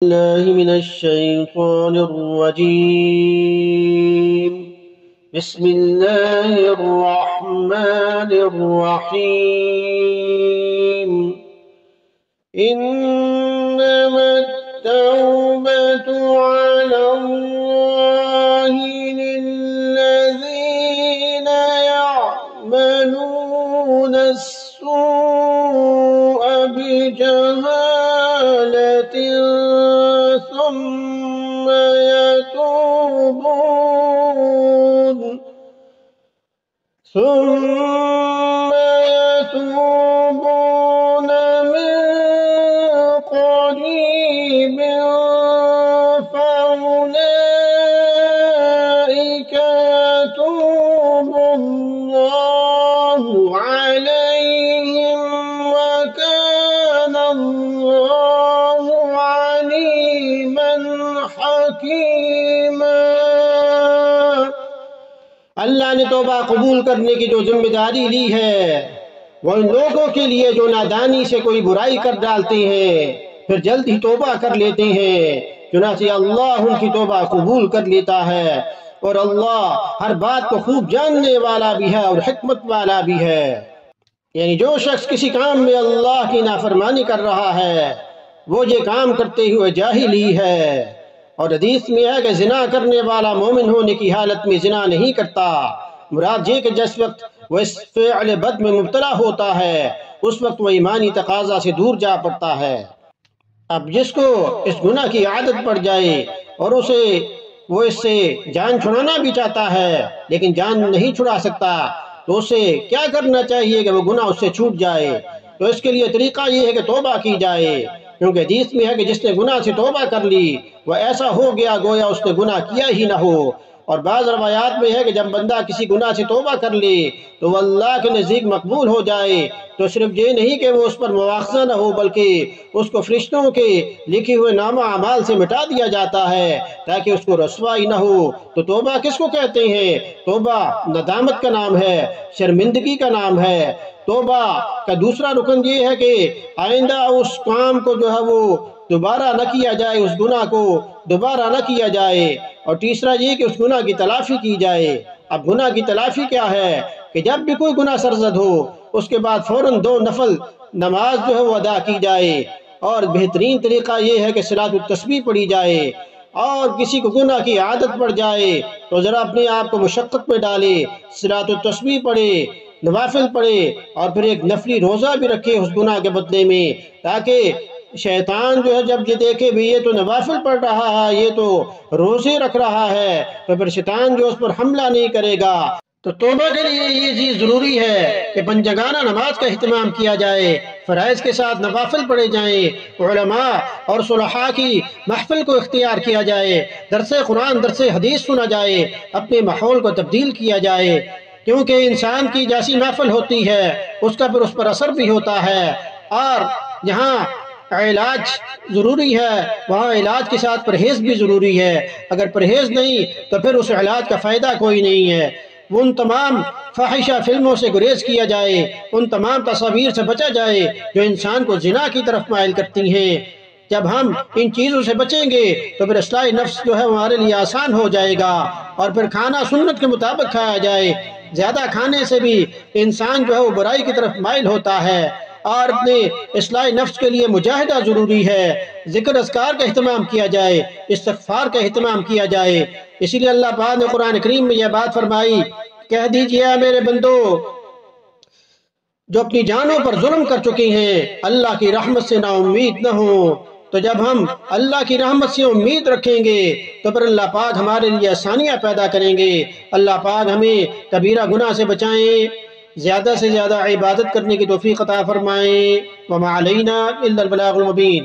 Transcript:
الله من الشيطان الرجيم. بسم الله الرحمن الرحيم. إنما التوبة على الله للذين يعملون السوء بجهالة ثم يتوبون من قريب فأولئك يتوب الله عليهم وكان الله عليما حكيما۔ اللہ نے توبہ قبول کرنے کی جو ذمہ داری لی ہے وہ ان لوگوں کے لیے جو نادانی سے کوئی برائی کر ڈالتے ہیں پھر جلد ہی توبہ کر لیتے ہیں، چنانچہ اللہ ان کی توبہ قبول کر لیتا ہے، اور اللہ ہر بات کو خوب جاننے والا بھی ہے اور حکمت والا بھی ہے۔ یعنی جو شخص کسی کام میں اللہ کی نافرمانی کر رہا ہے وہ یہ کام کرتے ہوئے جاہلی ہے، اور حدیث میں ہے کہ زنا کرنے والا مومن ہونے کی حالت میں زنا نہیں کرتا۔ مراد یہ کہ جس وقت وہ اس فعل بد میں مبتلا ہوتا ہے اس وقت وہ ایمانی تقاضا سے دور جا پڑتا ہے۔ اب جس کو اس گناہ کی عادت پڑ جائے اور وہ اس سے جان چھڑانا بھی چاہتا ہے لیکن جان نہیں چھڑا سکتا تو اسے کیا کرنا چاہیے کہ وہ گناہ اس سے چھوٹ جائے؟ تو اس کے لیے طریقہ یہ ہے کہ توبہ کی جائے، کیونکہ حدیث میں ہے کہ جس نے گناہ سے توبہ کر لی وہ ایسا ہو گیا گویا اس نے گناہ کیا ہی نہ ہو۔ اور بعض روایات میں ہے کہ جب بندہ کسی گناہ سے توبہ کر لے تو وہ اللہ کے نزدیک مقبول ہو جائے، تو صرف یہ نہیں کہ وہ اس پر مواخذہ نہ ہو بلکہ اس کو فرشتوں کے لکھے ہوئے نامہ اعمال سے مٹا دیا جاتا ہے تاکہ اس کو رسوائی نہ ہو۔ تو توبہ کس کو کہتے ہیں؟ توبہ ندامت کا نام ہے، شرمندگی کا نام ہے۔ توبہ کا دوسرا رکن یہ ہے کہ آئندہ اس کام کو جو ہے وہ دوبارہ نہ کیا جائے، اس گناہ کو دوبارہ نہ کیا جائے، اور تیسرا یہ کہ اس گناہ کی تلافی کی جائے۔ اب گناہ کی تلافی کیا ہے کہ جب بھی کوئی گناہ سرزد ہو اس کے بعد فوراً 2 نفل نماز جو ہے وہ ادا کی جائے، اور بہترین طریقہ یہ ہے کہ صلاۃ التسبیح پڑھی جائے۔ اور کسی کو گناہ کی عادت پڑ جائے تو ذرا اپنے آپ کو مشقت میں ڈالے، صلاۃ التسبیح پڑھے، نوافل پڑھے، اور پھر ایک نفلی روزہ بھی رکھے اس گناہ کے بدلے میں، تاکہ شیطان جو ہے جب یہ دیکھے بھی یہ تو نوافل پڑھ رہا ہے، یہ تو روزے رکھ رہا ہے، تو پھر شیطان جو اس پر حملہ نہیں کرے گا۔ تو توبہ کے لیے یہ چیز ضروری ہے کہ پنجگانہ نماز کا اہتمام کیا جائے، فرائض کے ساتھ نوافل پڑھے جائیں، علماء اور صلحاء کی محفل کو اختیار کیا جائے، درس قرآن درس حدیث سنا جائے، اپنے ماحول کو تبدیل کیا جائے، کیونکہ انسان کی جیسی محفل ہوتی ہے اس کا پھر اس پر اثر بھی ہوتا ہے۔ اور جہاں علاج ضروری ہے وہاں علاج کے ساتھ پرہیز بھی ضروری ہے، اگر پرہیز نہیں تو پھر اس علاج کا فائدہ کوئی نہیں ہے۔ ان تمام فاحشہ فلموں سے گریز کیا جائے، ان تمام تصاویر سے بچا جائے جو انسان کو زنا کی طرف مائل کرتی ہیں۔ جب ہم ان چیزوں سے بچیں گے تو پھر اصلاح نفس جو ہے ہمارے لیے آسان ہو جائے گا، اور پھر کھانا سنت کے مطابق کھایا جائے۔ زیادہ کھانے سے بھی انسان جو ہے وہ برائی کی طرف مائل ہوتا ہے، اور اپنے اصلاح نفس کے لیے مجاہدہ ضروری ہے۔ ذکر اذکار کا اہتمام کیا جائے، استغفار کا اہتمام کیا جائے۔ اسی لیے اللہ پاک نے قرآن کریم میں یہ بات فرمائی، کہہ دیجئے اے میرے بندو جو اپنی جانوں پر ظلم کر چکے ہیں اللہ کی رحمت سے نا امید نہ ہوں۔ تو جب ہم اللہ کی رحمت سے امید رکھیں گے تو پھر اللہ پاک ہمارے لیے آسانیاں پیدا کریں گے۔ اللہ پاک ہمیں کبیرہ گناہ سے بچائیں، زیادہ سے زیادہ عبادت کرنے کی توفیق عطا فرمائیں۔ وما علینا الا البلاغ المبین۔